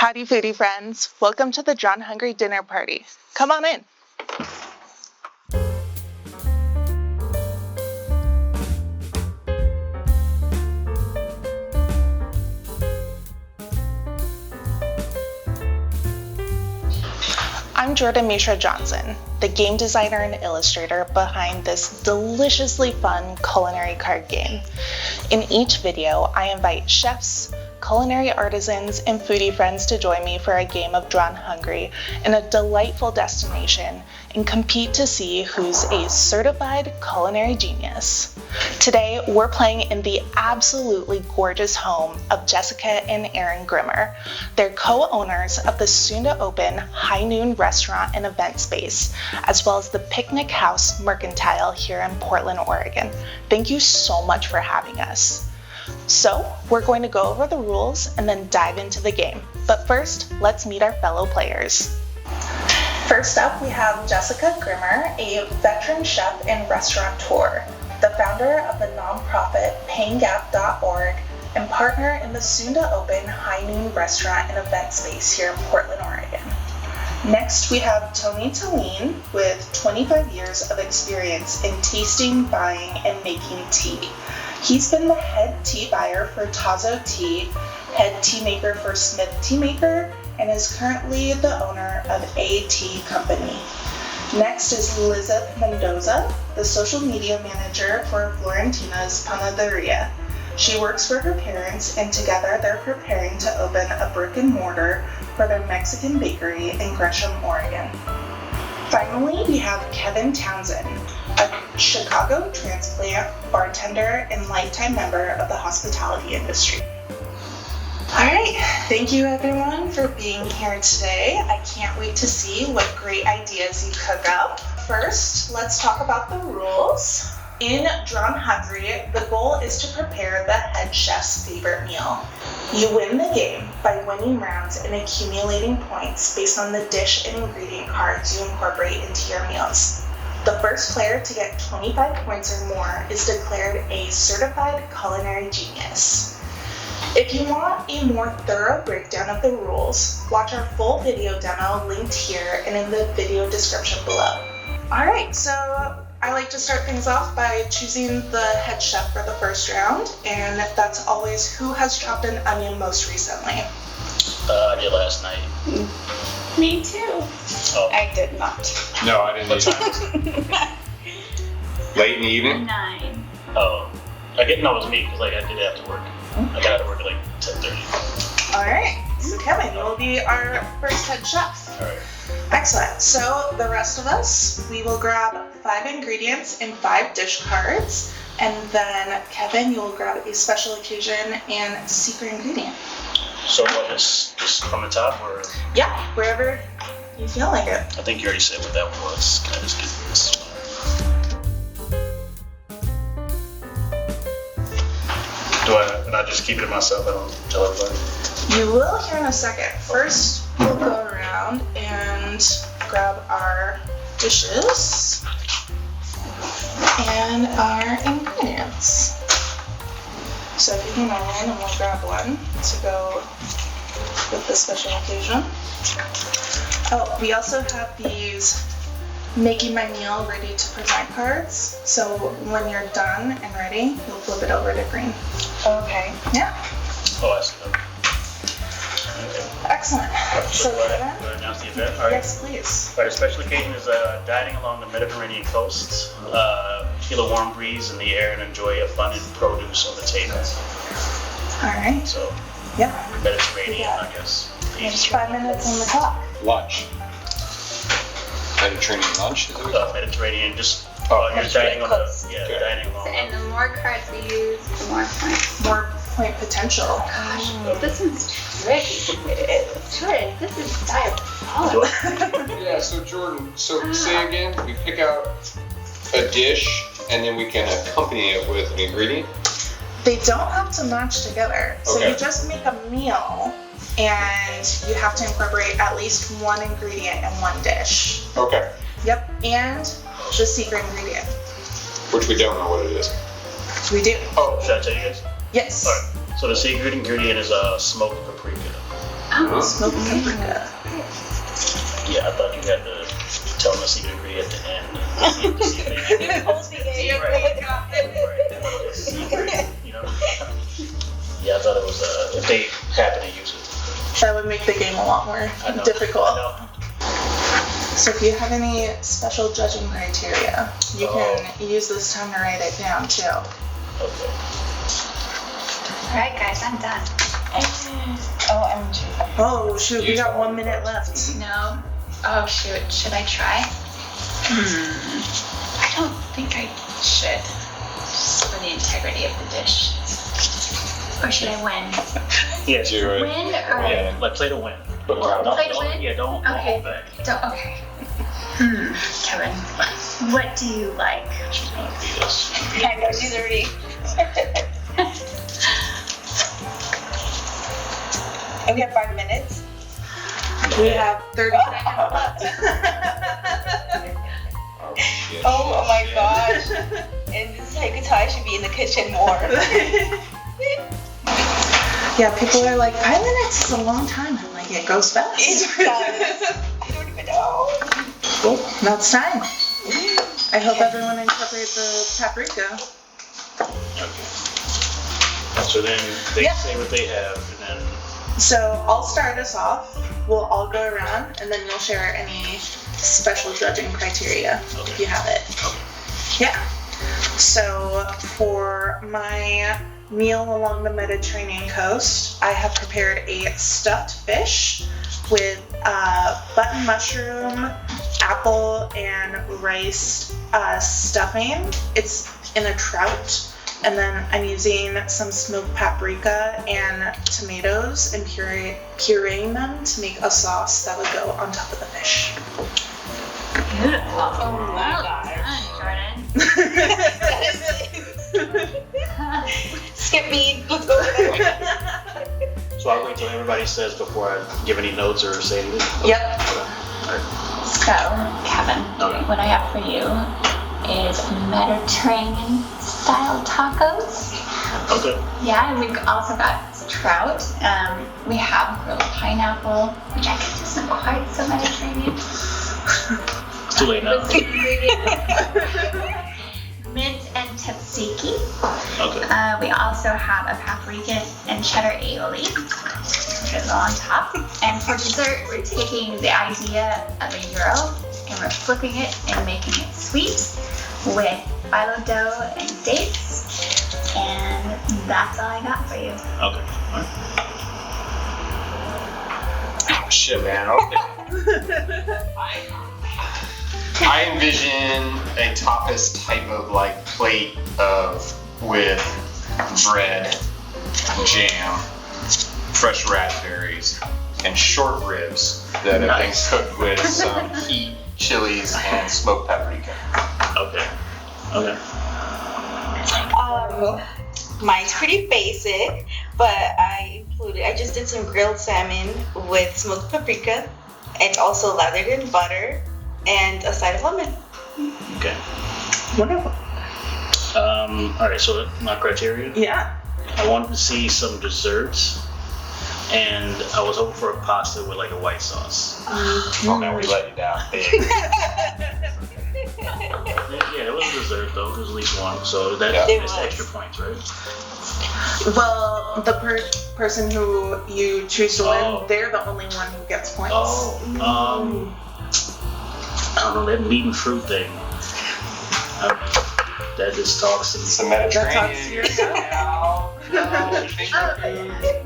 Howdy foodie friends, welcome to the Drawn Hungry dinner party. Come on in. I'm Mishra Johnson, the game designer and illustrator behind this deliciously fun culinary card game. In each video, I invite chefs, culinary artisans, and foodie friends to join me for a game of Drawn Hungry in a delightful destination and compete to see who's a certified culinary genius. Today, we're playing in the absolutely gorgeous home of Jessica and Aaron Grimmer. They're co-owners of the soon-to-open High Noon restaurant and event space, as well as the Picnic House Mercantile here in Portland, Oregon. Thank you so much for having us. So, we're going to go over the rules and then dive into the game. But first, let's meet our fellow players. First up, we have Jessica Grimmer, a veteran chef and restaurateur, the founder of the nonprofit PayingGap.org and partner in the soon-to-open High Noon restaurant and event space here in Portland, Oregon. Next, we have Tellin with 25 years of experience in tasting, buying, and making tea. He's been the head tea buyer for Tazo Tea, head tea maker for Smith Tea Maker, and is currently the owner of A Tea Company. Next is Lizeth Mendoza, the social media manager for Florentina's Panaderia. She works for her parents, and together they're preparing to open a brick and mortar for their Mexican bakery in Gresham, Oregon. Finally, we have Townsend, a Chicago transplant, bartender, and lifetime member of the hospitality industry. All right, thank you everyone for being here today. I can't wait to see what great ideas you cook up. First, let's talk about the rules. In Drawn Hungry, the goal is to prepare the head chef's favorite meal. You win the game by winning rounds and accumulating points based on the dish and ingredient cards you incorporate into your meals. The first player to get 25 points or more is declared a certified culinary genius. If you want a more thorough breakdown of the rules, watch our full video demo linked here and in the video description below. All right, so I like to start things off by choosing the head chef for the first round, and that's always who has chopped an onion most recently. I did last night. Me too. Oh. I did not. No, I didn't. What time? Late in the evening? 9. Oh. It was me, because I did have to work. I got out of work at 10:30. All right, so Kevin, you will be our first head chef. All right. Excellent. So the rest of us, we will grab 5 ingredients and 5 dish cards, and then Kevin, you will grab a special occasion and secret ingredient. So what, just from the top, or? Yeah, wherever you feel like it. I think you already said what that one was. Can I just get this one? Can I just keep it to myself? I don't tell everybody? You will here in a second. First, we'll go around and grab our dishes and our ingredients. So if you can roll in, and we'll grab one to go with the special occasion. Oh, we also have these making my meal ready to present cards. So when you're done and ready, you'll flip it over to green. Okay. Yeah. Oh, I see. Okay. Excellent. So Do I announce the event? All right. yes, please. All right, a special occasion is dining along the Mediterranean coast. Feel a warm breeze in the air and enjoy abundant produce on the table. All right. So, Yeah. Mediterranean, I guess. There's 5 minutes on the clock. Lunch. Mediterranean lunch? Is it? Mediterranean, just Oh, you're dining on the Okay. dining along. And the more cards we use, the more points. More point potential. Gosh, this one's tricky. Jordan, this is diabolical. Yeah, so Jordan, say again, we pick out a dish and then we can accompany it with an ingredient? They don't have to match together. So Okay. you just make a meal and you have to incorporate at least one ingredient in one dish. Okay. Yep. And the secret ingredient. Which we don't know what it is. We do. Oh, Should I tell you guys? Yes. All right. So the secret ingredient is smoked paprika. Oh, Smoked paprika. Yeah, I thought you had to tell them the secret ingredient at the end. To see if they secret, you know. Yeah, I thought it was if they happen to use it. That would make the game a lot more I know. difficult. I know. So if you have any special judging criteria, you can use this time to write it down too. Okay. Alright guys, I'm done. OMG. Oh shoot, we got 1 minute left. No. Oh shoot, should I try? I don't think I should. Just for the integrity of the dish. Or should I win? Yeah, Do it. Win or Yeah, like play to win. But Play to win? Yeah, don't Okay. hold back. don't? Okay. Kevin, what do you like? She's gonna beat us. I know, she's already. And we have 5 minutes. We have 30 seconds left. Oh, shit. Oh my gosh. And this is how you can tell I should be in the kitchen more. Yeah, people are like, 5 minutes is a long time. I'm like, it goes fast. It does. I don't even know. Well, Now it's time. I hope everyone incorporates the paprika. okay. So then they Yeah. say what they have, and then So I'll start us off. We'll all go around, and then you'll share any special judging criteria if you have it. Yeah. So for my meal along the Mediterranean coast, I have prepared a stuffed fish with button mushroom, apple, and rice stuffing. It's in a trout. And then I'm using some smoked paprika and tomatoes and pureeing them to make a sauce that would go on top of the fish. Beautiful. Oh my Well gosh. done, Jordan. Skip me. Let's go over there. so I'll wait till everybody says before I give any notes or say anything. Yep. Okay. All right. So, Kevin, Okay. what I have for you is Mediterranean style tacos. Okay. Yeah, and we've also got trout. We have grilled pineapple, which I guess isn't quite so Mediterranean. It's too late now. With some ingredients. Mint and tzatziki. Okay. We also have a paprika and cheddar aioli, which is on top. And for dessert, we're taking the idea of a gyro and we're flipping it and making it sweet with phyllo dough and dates. And that's all I got for you. Okay. All right. Oh, shit, man. Okay. I envision a tapas type of like plate with bread, jam, fresh raspberries, and short ribs that have been cooked with some heat, chilies, and smoked paprika. Okay. Okay. Mine's pretty basic, but I just did some grilled salmon with smoked paprika. It's also lathered in butter and a side of lemon. Okay. Wonderful. All right. So my criteria. Yeah. I wanted to see some desserts, and I was hoping for a pasta with like a white sauce. Oh man, we let you down big. Yeah, there was a dessert though. There was at least one, so Yeah. that's extra points, right? Well, the person who you choose to win, Oh. they're the only one who gets points. Oh, I don't know, that meat and fruit thing. That just talks to me. It's a That talks to Mediterranean. your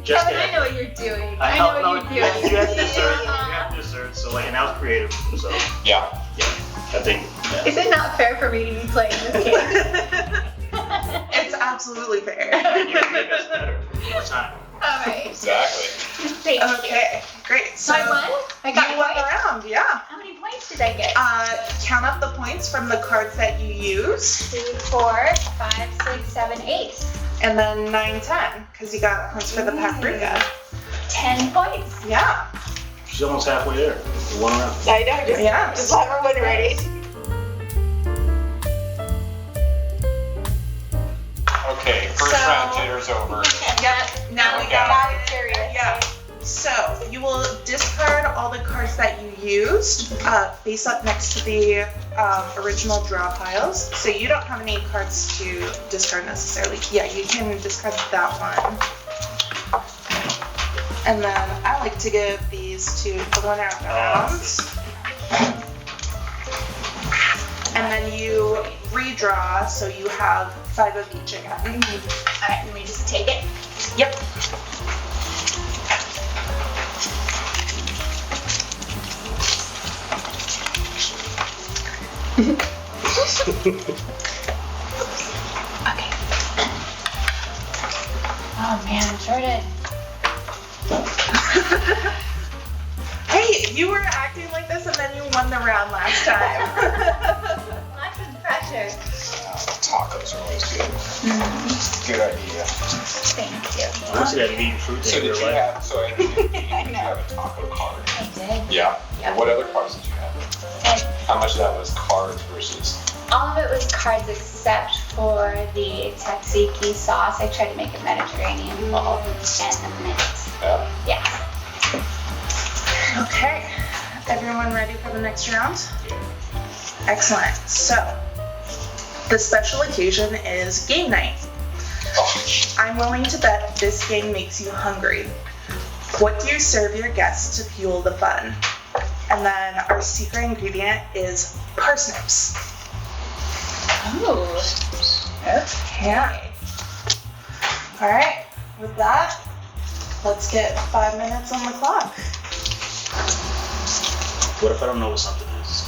Just Kevin, I that. know what you're doing. I I know know what you're doing. you have dessert. You have dessert. So like, and I was creative. So Yeah. I think. Yeah. Is it not fair for me to be playing this game? It's absolutely fair. You can make us better over time. Alright. Exactly. Thank you. Okay, great. So I won? I got you won the points? round, yeah. How many points did I get? Count up the points from the cards that you used, 2, 4, 5, 6, 7, 8. and then 9, 10, because you got points for the paprika. 10 points. Yeah. She's almost halfway there. One round. I know, just have everyone ready. Okay, first So- round jitter's over. Yeah, now we Okay. got Now it's serious. Yeah. So, you used face up next to the original draw piles. So you don't have any cards to discard necessarily. Yeah, you can discard that one. And then I like to give these to the winner of the round. And then you redraw, so you have 5 of each again. Alright, let me just take it. Yep. Okay. Oh man, Jordan. Hey, you were acting like this and then you won the round last time. Lots of pressure. Tacos are always good. Good idea. Thank you. I wish I had eaten fruit So in did your you life. have? So did you have a taco card? I did. Yeah. Yep. What other cards did you have? And How much of that was cards versus? all of it was cards except for the tzatziki sauce. I tried to make it Mediterranean bowl and the mint. Yeah. Yeah. Okay, everyone ready for the next round? Excellent. So, the special occasion is game night. Oh, I'm willing to bet this game makes you hungry. What do you serve your guests to fuel the fun? And then our secret ingredient is parsnips. Oh. Okay. Yeah. All right, with that, let's get 5 minutes on the clock. What if I don't know what something is?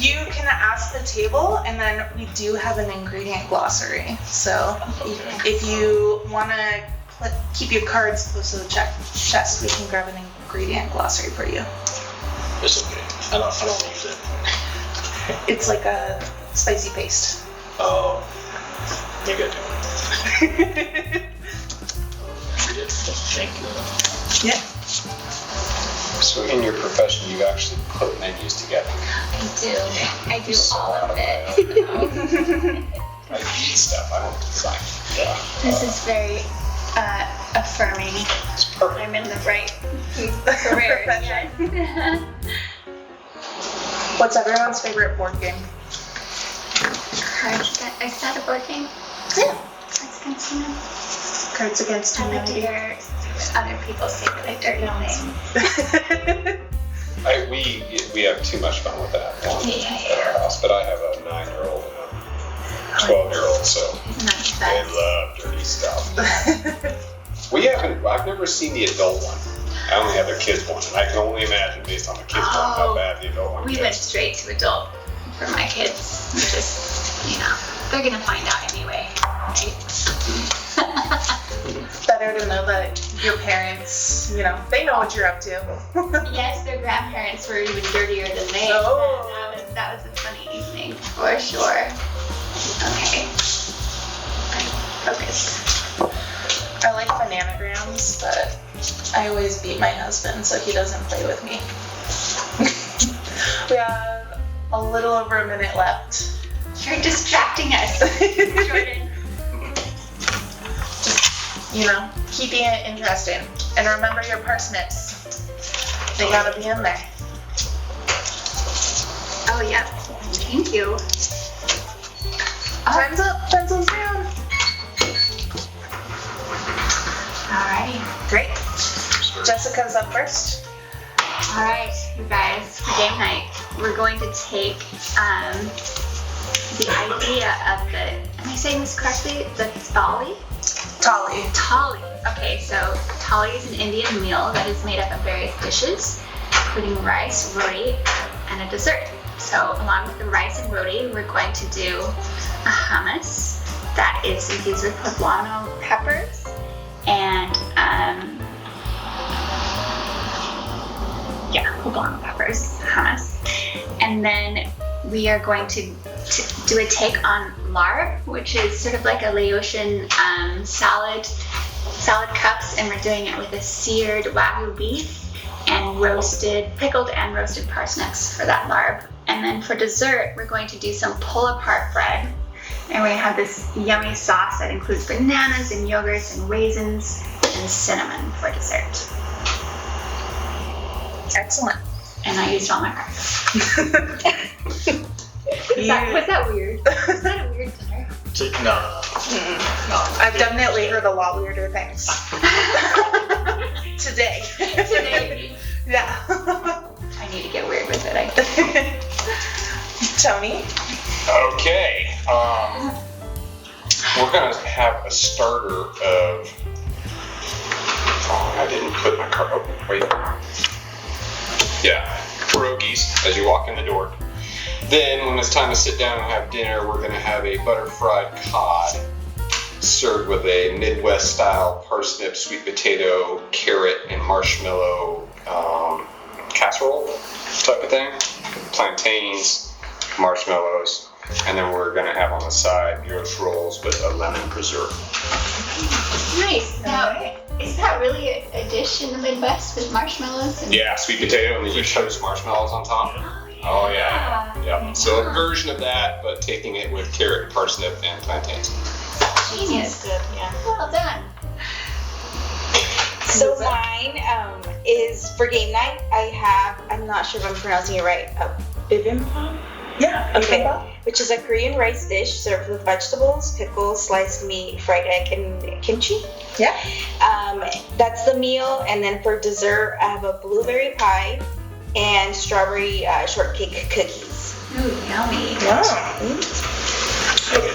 You can ask the table, and then we do have an ingredient glossary. So if you want to keep your cards close to the chest, we can grab an ingredient glossary for you. It's okay. I don't use it. It's like a spicy paste. Oh. Maybe I do. Thank you. Yeah. So in your profession, you actually put menus together. I do all of it. I eat stuff. I don't design. Yeah. This is very affirming. It's perfect. I'm in the right career. Profession. Yes. What's everyone's favorite board game? Cards. Is that a board game? Yeah. Cards Against Humanity. Cards Against I like to Humanity. hear other people say really dirty things. We have too much fun with that at our house, but I have a 9-year-old and a 12-year-old, so Not the they best. love dirty stuff. I've never seen the adult one. I only have the kids one, and I can only imagine based on the kids one how bad the adult one We went gets. straight to adult for my kids. Just, they're gonna find out anyway. Right? Better to know that your parents, they know what you're up to. Yes, their grandparents were even dirtier than they. Oh. That was a funny evening for sure. Okay. Focus. I like bananagrams, but I always beat my husband, so he doesn't play with me. We have a little over a minute left. You're distracting us, Jordan. Keeping it interesting. And remember your parsnips. They gotta be in there. Oh yeah. Thank you. Time's up, pencils down. Alrighty. Great. Jessica's up first. Alright, you guys, for game night, we're going to take the idea of am I saying this correctly? The thali? Tolly. Thali. Okay, so thali is an Indian meal that is made up of various dishes, including rice, roti, and a dessert. So along with the rice and roti, we're going to do a hummus that is infused with poblano peppers and poblano peppers, hummus. And then we are going to do a take on larb, which is sort of like a Laotian salad cups, and we're doing it with a seared wagyu beef and pickled and roasted parsnips for that larb. And then for dessert, we're going to do some pull-apart bread, and we're going to have this yummy sauce that includes bananas and yogurts and raisins and cinnamon for dessert. Excellent. And I used all my cards. Was that weird? Was that a weird dinner? No. I've definitely heard a lot weirder things. Today. Yeah. I need to get weird with it, I think. Tony? Okay. We're gonna have a starter of. Oh, I didn't put my card. Oh, wait. Yeah, pierogies as you walk in the door. Then, when it's time to sit down and have dinner, we're gonna have a butter fried cod served with a Midwest style parsnip, sweet potato, carrot, and marshmallow casserole type of thing. Plantains, marshmallows, and then we're gonna have on the side gyros rolls with a lemon preserve. Nice. Now, is that really a dish in the Midwest with marshmallows? And Yeah, sweet potato, and then you toast marshmallows on top. Oh yeah. Yeah. So a version of that, but taking it with carrot, parsnip, and plantains. Genius. Good, yeah. Well done. So mine is for game night. I'm not sure if I'm pronouncing it right, bibimbap? Yeah. Okay. Which is a Korean rice dish served with vegetables, pickles, sliced meat, fried egg, and kimchi. Yeah. That's the meal. And then for dessert, I have a blueberry pie and strawberry shortcake cookies. Ooh, yummy. Wow. Okay.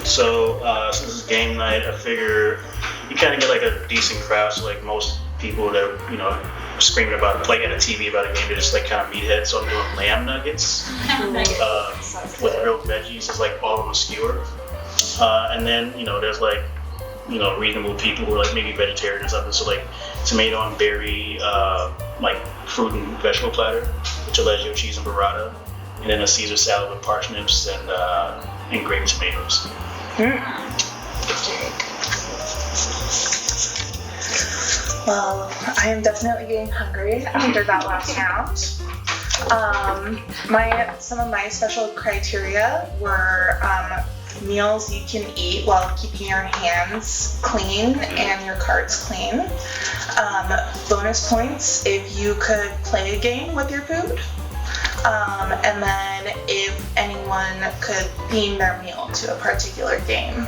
So since it's game night, I figure you kind of get like a decent crowd. So like most people that screaming about playing at a TV about a game, they're just like kind of meatheads. So I'm doing lamb nuggets with grilled veggies. It's like all on a skewer. And then there's like reasonable people who are like maybe vegetarian or something. So like tomato and berry like fruit and vegetable platter, Tellin cheese and burrata, and then a Caesar salad with parsnips and grated tomatoes. Well, I am definitely getting hungry after that last round. Some of my special criteria were meals you can eat while keeping your hands clean and your cards clean. Bonus points if you could play a game with your food. And then if anyone could theme their meal to a particular game.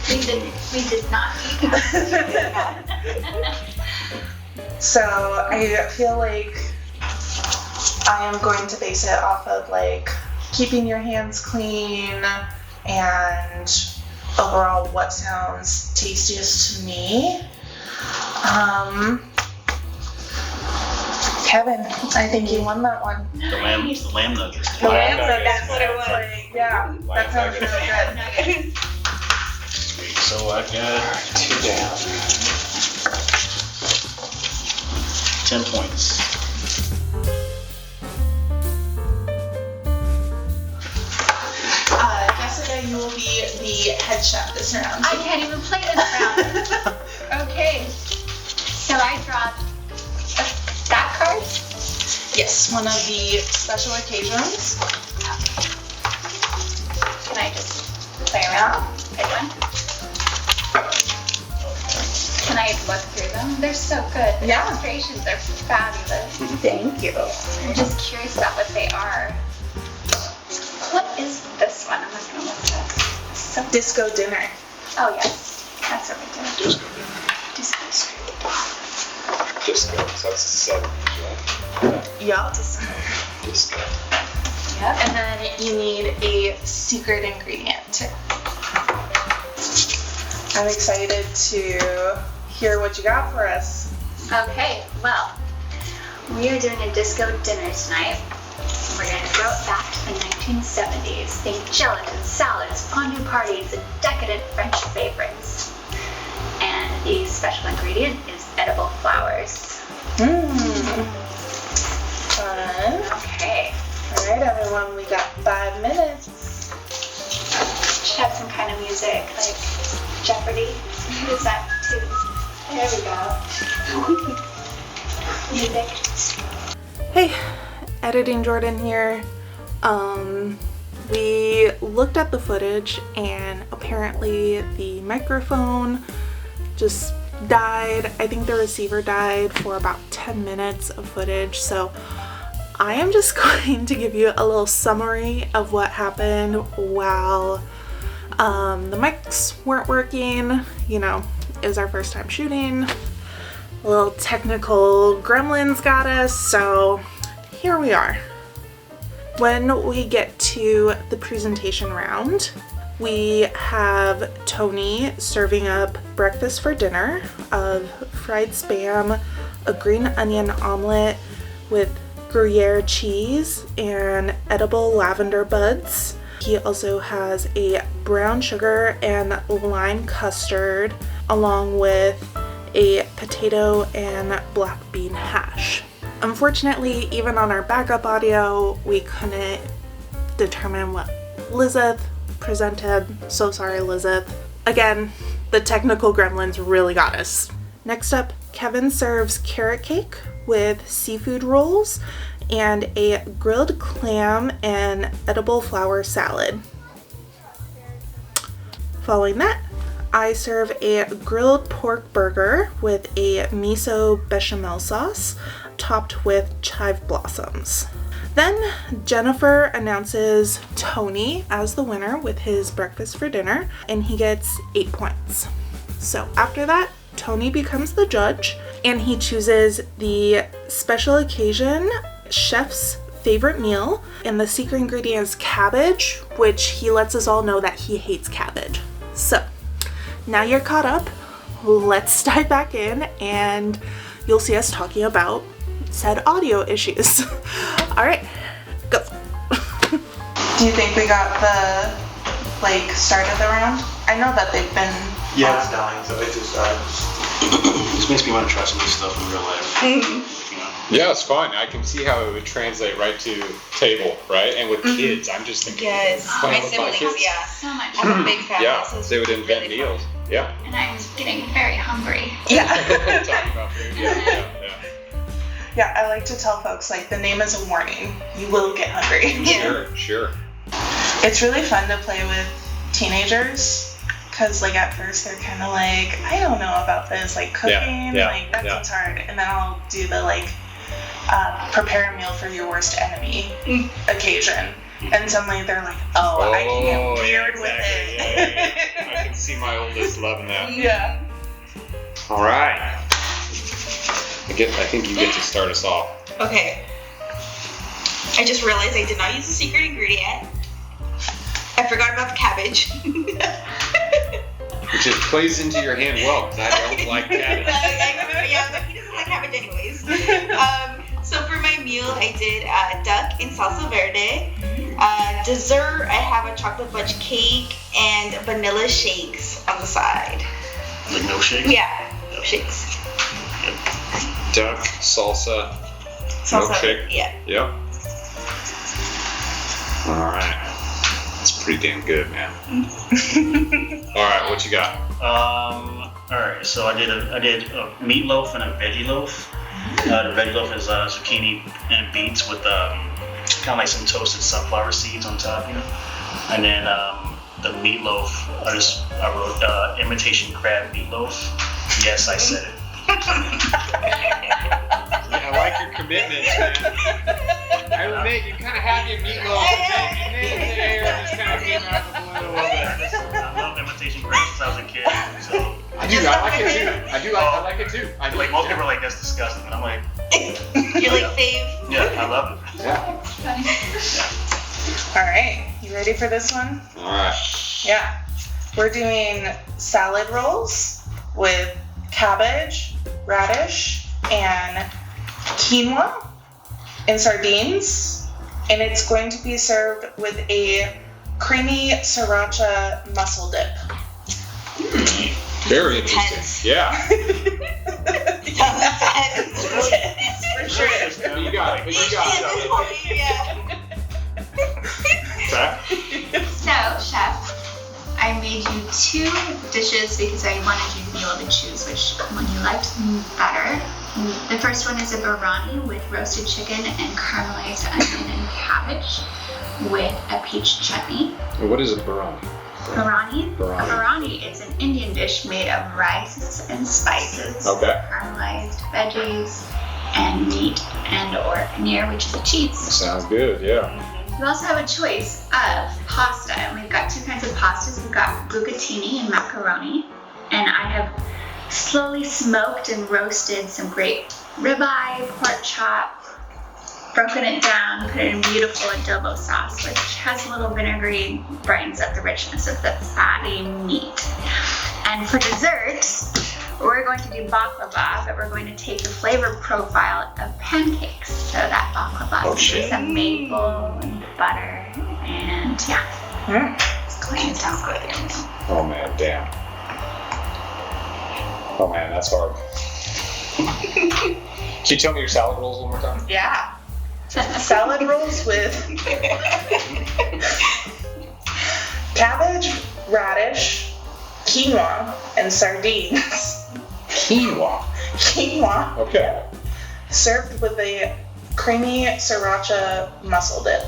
We did not do that. So I feel like I am going to base it off of like keeping your hands clean and overall what sounds tastiest to me. Kevin, I think you won that one. The lamb nuggets. The lamb nuggets. That's what it was. Like, yeah, that sounds really good. Sweet. So I got 2 down. 10 points. Jessica, you will be the head chef this round. I can't even play this round. Okay. So I dropped that card. Yes, one of the special occasions. Can I just play around? Pick one. Can I look through them? They're so good. The Yeah. illustrations are fabulous. Thank you. I'm just curious about what they are. What is this one? I'm not gonna look at this. So, Disco dinner. oh yes, that's what we did. Just go. Disco. Disco. So that's 7, right? Yeah. Disco. Yep. And then you need a secret ingredient too. I'm excited to hear what you got for us. Okay, well, we are doing a disco dinner tonight. We're going to throw it back to the 1970s. Think gelatin, salads, fondue parties, and decadent French favorites. And the special ingredient is edible flowers. Fun. Okay. All right, everyone, we got 5 minutes. Should have some kind of music, like Jeopardy. What is that too? There we go. Music. Hey, Editing Jordan here. We looked at the footage and apparently the microphone just died. I think the receiver died for about 10 minutes of footage, so I am just going to give you a little summary of what happened while the mics weren't working. You know, it was our first time shooting. A little technical gremlins got us, so here we are. When we get to the presentation round, we have Tony serving up breakfast for dinner of fried Spam, a green onion omelet with Gruyere cheese and edible lavender buds. He also has a brown sugar and lime custard along with a potato and black bean hash. Unfortunately, even on our backup audio, we couldn't determine what Lizeth presented. So sorry, Lizeth. Again, the technical gremlins really got us. Next up, Kevin serves carrot cake with seafood rolls and a grilled clam and edible flower salad. Following that, I serve a grilled pork burger with a miso bechamel sauce topped with chive blossoms. Then Jennifer announces Tony as the winner with his breakfast for dinner, and he gets 8 points. So after that, Tony becomes the judge, and he chooses the special occasion chef's favorite meal, and the secret ingredient is cabbage, which he lets us all know that he hates cabbage. So now you're caught up, let's dive back in and you'll see us talking about said audio issues. All right, go. Do you think we got the start of the round? I know that they've been. Yeah, it's dying, so it just this makes me want to try some of this stuff in real life. You know? Yeah, it's fun. I can see how it would translate right to table, right? And with kids, I'm just thinking. Yes, playing my with siblings, kids. yeah. So much I'm fun. a big fan. Yeah, This is they would invent really meals. fun. Yeah. And I'm getting very hungry. Yeah. Talking about food. Yeah. Yeah, I like to tell folks, the name is a warning. You will get hungry. Yeah. Sure. It's really fun to play with teenagers, because at first they're kind of I don't know about this, cooking, that seems hard. And then I'll do the prepare a meal for your worst enemy occasion. And suddenly they're like, oh, I can get weird with it. Yeah. I can see my oldest loving that. Yeah. All right. I think you get to start us off. Okay. I just realized I did not use the secret ingredient. I forgot about the cabbage. Which just plays into your hand well, because I don't like cabbage. Yeah, but he doesn't like cabbage anyways. So for my meal, I did duck in salsa verde. Dessert, I have a chocolate fudge cake and vanilla shakes on the side. No shakes? Yeah, no shakes. Duck, salsa, milkshake. Yeah. Yep. All right. That's pretty damn good, man. All right, what you got? All right. So I did a meatloaf and a veggie loaf. The veggie loaf is zucchini and beets with kind of some toasted sunflower seeds on top, And then the meatloaf, I wrote imitation crab meatloaf. Yes, I said it. Yeah, I like your commitment, man. I admit, you kind of have your meatloaf, and then the air just kind of came out of the blue a little bit. I love imitation crab since I was a kid, so. I like it too. I like it too. Most people are that's disgusting, and I'm like. You're fave? Yeah, I love it. Yeah. All right, you ready for this one? All right. Yeah. We're doing salad rolls with cabbage, radish, and quinoa and sardines. And it's going to be served with a creamy sriracha mussel dip. Very interesting. Intense. Yeah. For sure. You got it. So, chef, I made you 2 dishes because I wanted you to be able to choose which one you liked better. The first one is a biryani with roasted chicken and caramelized onion and cabbage with a peach chutney. What is a biryani? Biryani. Biryani. Biryani is an Indian dish made of rice and spices, Okay. caramelized veggies, and meat and or paneer, which is a cheese. Sounds good, yeah. We also have a choice of pasta, and we've got two kinds of pastas. We've got bucatini and macaroni, and I have slowly smoked and roasted some great ribeye, pork chop, broken it down, put it in beautiful adobo sauce, which has a little vinegary, brightens up the richness of the fatty meat. And for dessert, we're going to do baklava, but we're going to take the flavor profile of pancakes. So that baklava is some maple and butter, and it's going to sound good. Oh man, damn. Oh man, that's hard. Can you tell me your salad rolls one more time? Yeah. Salad rolls with cabbage, radish, quinoa, and sardines. Quinoa. Quinoa. Okay. Served with a creamy sriracha mussel dip.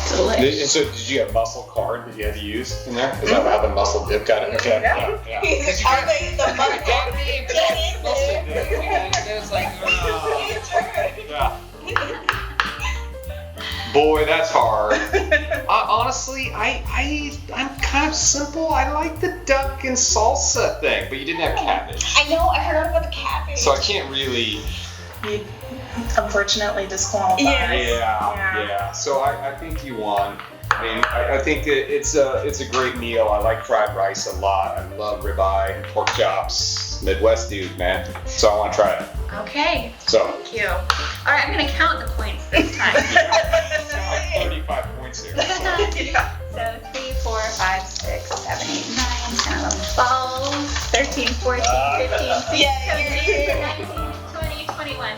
Delicious. So did you have muscle card that you had to use in there? Is that how the muscle dip got it? Okay. Yeah. Yeah. I'll make the muscle. Yeah. Boy, that's hard. Honestly, I'm kind of simple. I like the duck and salsa thing, but you didn't have cabbage, I know, I forgot about the cabbage. so I can't really. You unfortunately disqualified. Yeah. So I think you won. I mean, I think that it's a great meal. I like fried rice a lot. I love ribeye, pork chops. Midwest dude, man. So I want to try it. Okay, So. thank you. All right, I'm going to count the points this time. 35 points here. Yeah. So 3, 4, 5, 6, 7, 8, 9, 10, 11, 12, 13, 14, 15, 16, Yeah, 17, 19, 20, 21.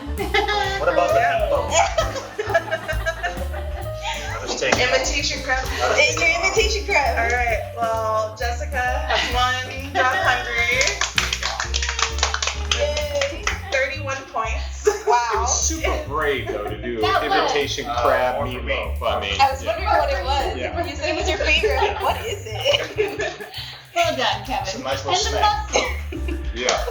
What about the Yeah. people? I was taking Imitation crab. Your imitation crab. All right. Well, Jessica has won. Got hungry. Yay. 31 points. It Wow. was super brave though to do That was. imitation crab more for me. meatloaf. I mean, I was wondering what it was. Yeah. You said it was your favorite. Like, what is it? Well done, Kevin. Some nice little And the snack. muscle. yeah.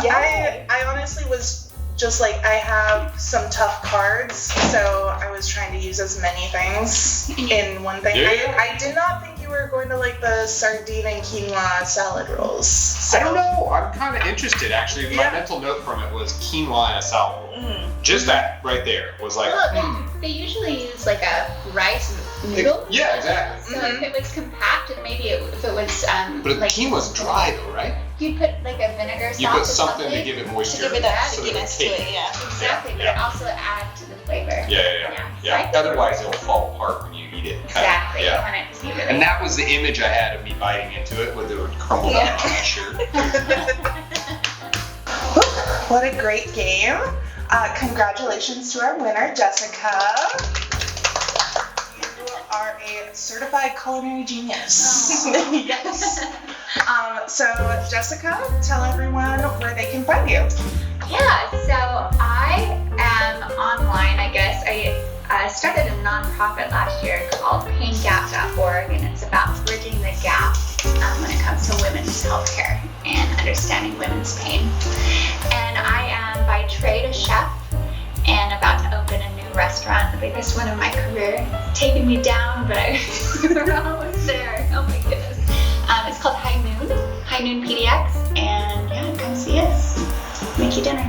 Yeah. I honestly was just like, I have some tough cards, so I was trying to use as many things in one thing. Yeah. I did not think you were going to like the sardine and quinoa salad rolls. So. I don't know. I'm kind of interested actually. My Yeah. mental note from it was quinoa and a salad roll. Just that right there was like. Well, they usually use like a rice noodle. Yeah, exactly. So if it was compact and maybe if it was But like quinoa's dry though, right? you'd put like a vinegar sauce You put or something to give it moisture. Give it that so that stickiness to cake. it, yeah. Exactly, but it also add to the flavor. Yeah. So I think Otherwise, it'll fall apart when you eat it. exactly. Yeah. You want it to be really. And that was the image I had of me biting into it, where it would crumble down on my shirt. What a great game. Congratulations to our winner, Jessica. You are a certified culinary genius. Yes. So, Jessica, tell everyone where they can find you. Yeah, so I am online, I guess. I started a nonprofit last year called paingap.org, and it's about bridging the gap when it comes to women's healthcare and understanding women's pain. And I am by trade a chef and about to open a new restaurant, the biggest one of my career. It's taken me down, but we're almost there. Oh my goodness. It's called High Noon PDX, and yeah, come see us. Make you dinner.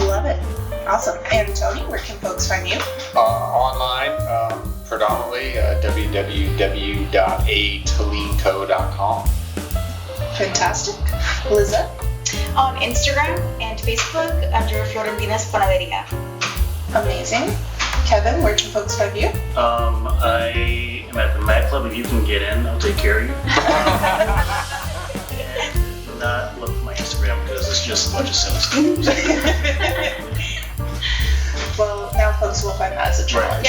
Love it. Awesome. And Tony, where can folks find you? Online, predominantly www.atellinco.com. Fantastic. Lizeth? On Instagram and Facebook under Florentina's Panaderia. Amazing. Kevin, where can folks find you? I am at the Mac Club. If you can get in, I'll take care of you. And do not look for my Instagram because it's just a bunch of silly stuff. Well, now folks will find that as a challenge.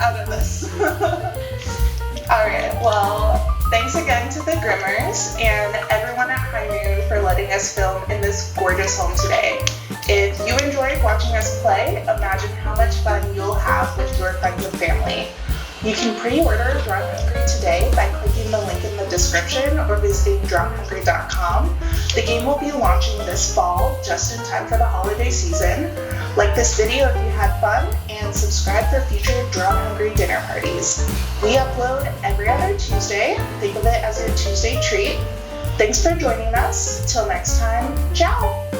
Out of this. Alright, well, thanks again to the Grimmers and everyone at High Noon for letting us film in this gorgeous home today. If you enjoyed watching us play, imagine how much fun you'll have with your friends and family. You can pre-order Drunk Hungry today by clicking the link in the description or visiting drunkhungry.com. The game will be launching this fall, just in time for the holiday season. Like this video if you had fun, and subscribe for future Drunk Hungry dinner parties. We upload every other Tuesday. Think of it as a Tuesday treat. Thanks for joining us. Till next time, ciao!